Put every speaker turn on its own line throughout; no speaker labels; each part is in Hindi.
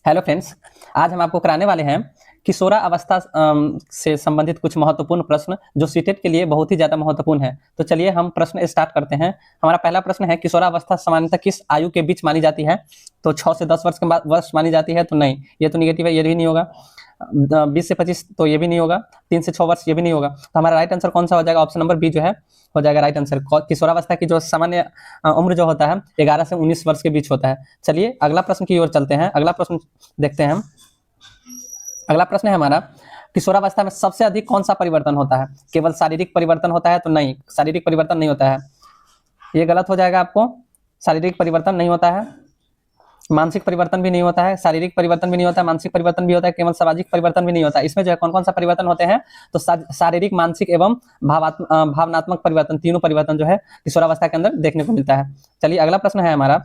हेलो फ्रेंड्स, आज हम आपको कराने वाले हैं किशोरावस्था से संबंधित कुछ महत्वपूर्ण प्रश्न जो सीटेट के लिए बहुत ही ज़्यादा महत्वपूर्ण है। तो चलिए हम प्रश्न स्टार्ट करते हैं। हमारा पहला प्रश्न है, किशोरावस्था सामान्यतः किस आयु के बीच मानी जाती है? तो 6 से 10 वर्ष के बाद वर्ष मानी जाती है, तो नहीं, ये तो निगेटिव है, ये भी नहीं होगा। 20 से 25 तो ये भी नहीं होगा। 3 से 6 वर्ष ये भी नहीं होगा। तो हमारा राइट आंसर कौन सा हो जाएगा? ऑप्शन नंबर बी जो है हो जाएगा राइट आंसर। किशोरावस्था की जो सामान्य उम्र जो होता है 11 से 19 वर्ष के बीच होता है। चलिए अगला प्रश्न की ओर चलते हैं। अगला प्रश्न देखते हैं हम। अगला प्रश्न है हमारा, किशोरावस्था में सबसे अधिक कौन सा परिवर्तन होता है? केवल शारीरिक परिवर्तन होता है? तो नहीं, शारीरिक परिवर्तन नहीं होता है, ये गलत हो जाएगा आपको। शारीरिक परिवर्तन नहीं होता है, मानसिक परिवर्तन भी नहीं होता है, शारीरिक परिवर्तन भी नहीं होता है, मानसिक परिवर्तन भी होता है, केवल सामाजिक परिवर्तन भी नहीं होता है। इसमें जो है कौन कौन सा परिवर्तन होते हैं? तो शारीरिक, मानसिक एवं भावनात्मक परिवर्तन, तीनों परिवर्तन जो है किशोरावस्था के अंदर देखने को मिलता है। चलिए अगला प्रश्न है हमारा,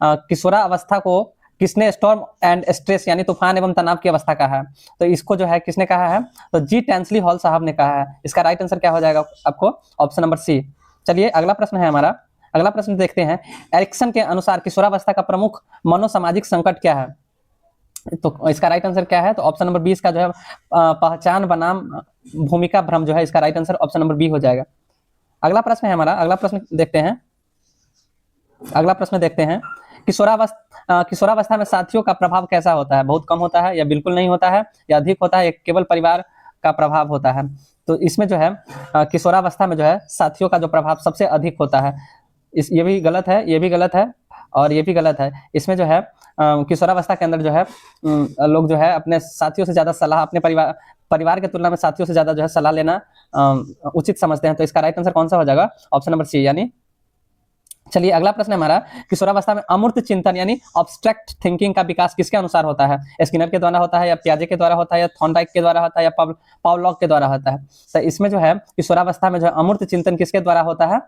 किशोरावस्था को किसने स्टॉर्म एंड स्ट्रेस यानी तूफान एवं तनाव की अवस्था कहा है? तो इसको जो है किसने कहा है? तो जी टैंसली हॉल साहब ने कहा है। इसका राइट आंसर क्या हो जाएगा आपको? Option number C. चलिए अगला प्रश्न है हमारा। अगला प्रश्न देखते हैं, एरिक्सन के अनुसार किशोरावस्था का प्रमुख मनोसामाजिक संकट क्या है? तो इसका राइट आंसर क्या है? तो ऑप्शन नंबर बी इसका जो है पहचान बनाम भूमिका भ्रम जो है, इसका right answer option number B हो जाएगा। अगला प्रश्न है हमारा। अगला प्रश्न देखते हैं। अगला प्रश्न देखते हैं, किशोरावस्था में साथियों का प्रभाव कैसा होता है? बहुत कम होता है, या बिल्कुल नहीं होता है, या अधिक होता है, या केवल परिवार का प्रभाव होता है? तो इसमें जो है किशोरावस्था में जो है साथियों का जो प्रभाव सबसे अधिक होता है। ये भी गलत है, ये भी गलत है, और ये भी गलत है। इसमें जो है किशोरावस्था के अंदर जो है लोग जो है अपने साथियों से ज्यादा सलाह, अपने परिवार के तुलना में साथियों से ज्यादा जो है सलाह लेना उचित समझते हैं। तो इसका राइट आंसर कौन सा हो जाएगा? ऑप्शन नंबर सी यानी। चलिए अगला प्रश्न है हमारा, किशोरावस्था में अमूर्त चिंतन यानी ऑब्स्ट्रैक्ट थिंकिंग का विकास किसके अनुसार होता है? स्किनर के द्वारा होता है, या पियाजे के द्वारा होता है, या थॉर्नडाइक के द्वारा होता है, या पावलॉग के द्वारा होता है? तो इसमें जो है किशोरावस्था में जो है अमूर्त चिंतन किसके द्वारा होता है?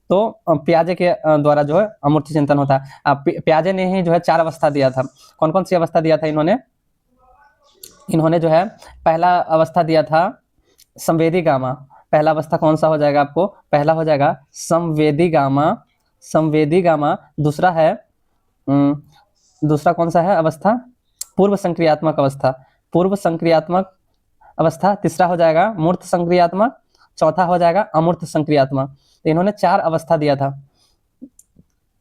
तो पियाजे के द्वारा जो है अमूर्त चिंतन होता है। पियाजे ने ही जो है 4 अवस्था दिया था। कौन कौन सी अवस्था दिया था इन्होंने जो है पहला अवस्था दिया था संवेदी गामा। पहला अवस्था कौन सा हो जाएगा आपको? पहला हो जाएगा संवेदी गामा, संवेदी गामा। दूसरा है दूसरा कौन सा है अवस्था? पूर्व संक्रियात्मक अवस्था, पूर्व संक्रियात्मक अवस्था। तीसरा हो जाएगा मूर्त संक्रियात्मक, चौथा हो जाएगा अमूर्त संक्रियात्मक। तो इन्होंने 4 अवस्था दिया था।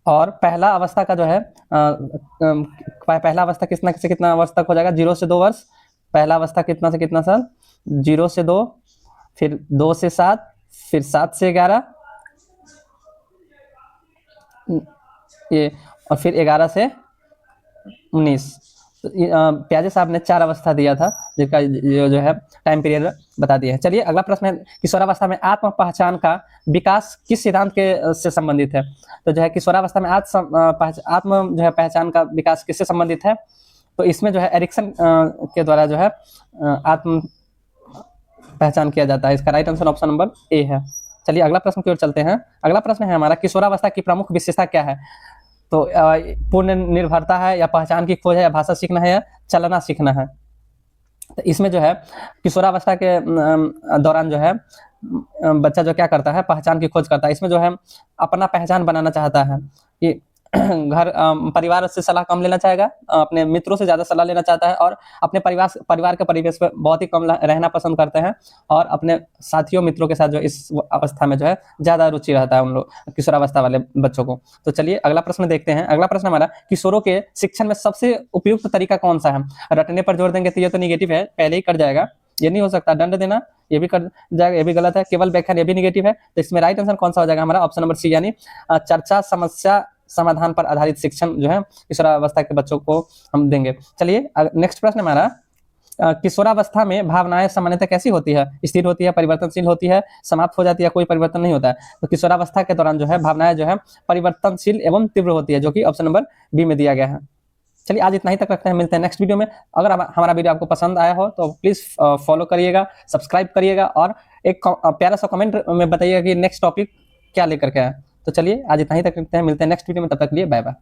और पहला अवस्था का जो है पहला अवस्था कितना से कितना वर्ष तक हो जाएगा? 0 से 2 वर्ष। पहला अवस्था कितना से कितना साल? 0 से 2, फिर 2 से 7, फिर 7 से 11, ये, और फिर 11 से 19। तो प्याजे साहब ने 4 अवस्था दिया था, जिसका जो है टाइम पीरियड बता दिया है। चलिए अगला प्रश्न है, किशोरावस्था में आत्म पहचान का विकास किस सिद्धांत के से संबंधित है? तो जो है किशोरावस्था में आत्म जो है पहचान का विकास किससे संबंधित है? तो इसमें जो है एरिक्सन के द्वारा जो है आत्म पहचान किया जाता है। इसका right answer option number A है। चलिए अगला प्रश्न की ओर चलते हैं। अगला प्रश्न है हमारा, किशोरावस्था की प्रमुख विशेषता क्या है? तो पूर्ण निर्भरता है, या पहचान की खोज है, या भाषा सीखना है, या चलना सीखना है? तो इसमें जो है किशोरावस्था के दौरान जो है बच्चा जो क्या करता है? पहचान की खोज करता है। इसमें जो है अपना पहचान बनाना चाहता है कि घर परिवार से सलाह कम लेना चाहेगा, अपने मित्रों से ज्यादा सलाह लेना चाहता है, और अपने परिवार के परिवेश में बहुत ही कम रहना पसंद करते हैं, और अपने साथियों मित्रों के साथ जो इस अवस्था में जो है ज्यादा रुचि रहता है उन लोग किशोरावस्था वाले बच्चों को। तो चलिए अगला प्रश्न देखते हैं। अगला प्रश्न हमारा, किशोरों के शिक्षण में सबसे उपयुक्त तरीका कौन सा है? रटने पर जोर देंगे तो ये तो निगेटिव है, पहले ही कट जाएगा, ये नहीं हो सकता। दंड देना ये भी कर जाएगा, ये भी गलत है। केवल व्याख्यान ये भी निगेटिव है। तो इसमें राइट आंसर कौन सा हो जाएगा हमारा? ऑप्शन नंबर सी यानी चर्चा समस्या समाधान पर आधारित शिक्षण जो है किशोरावस्था के बच्चों को हम देंगे। चलिए नेक्स्ट प्रश्न हमारा, किशोरावस्था में भावनाएं सामान्यतः कैसी होती है? स्थिर होती है, परिवर्तनशील होती है, समाप्त हो जाती है, कोई परिवर्तन नहीं होता है? तो किशोरावस्था के दौरान जो है भावनाएं जो है परिवर्तनशील एवं तीव्र होती है, जो कि ऑप्शन नंबर बी में दिया गया है। चलिए आज इतना ही तक रखते हैं, मिलते हैं नेक्स्ट वीडियो में। अगर हमारा वीडियो आपको पसंद आया हो तो प्लीज फॉलो करिएगा, सब्सक्राइब करिएगा, और एक प्यारा सा कमेंट में बताइएगा कि नेक्स्ट टॉपिक क्या लेकर के आए। तो चलिए आज इतना ही तक रखते हैं, मिलते हैं नेक्स्ट वीडियो में, तब तक के लिए बाय बाय।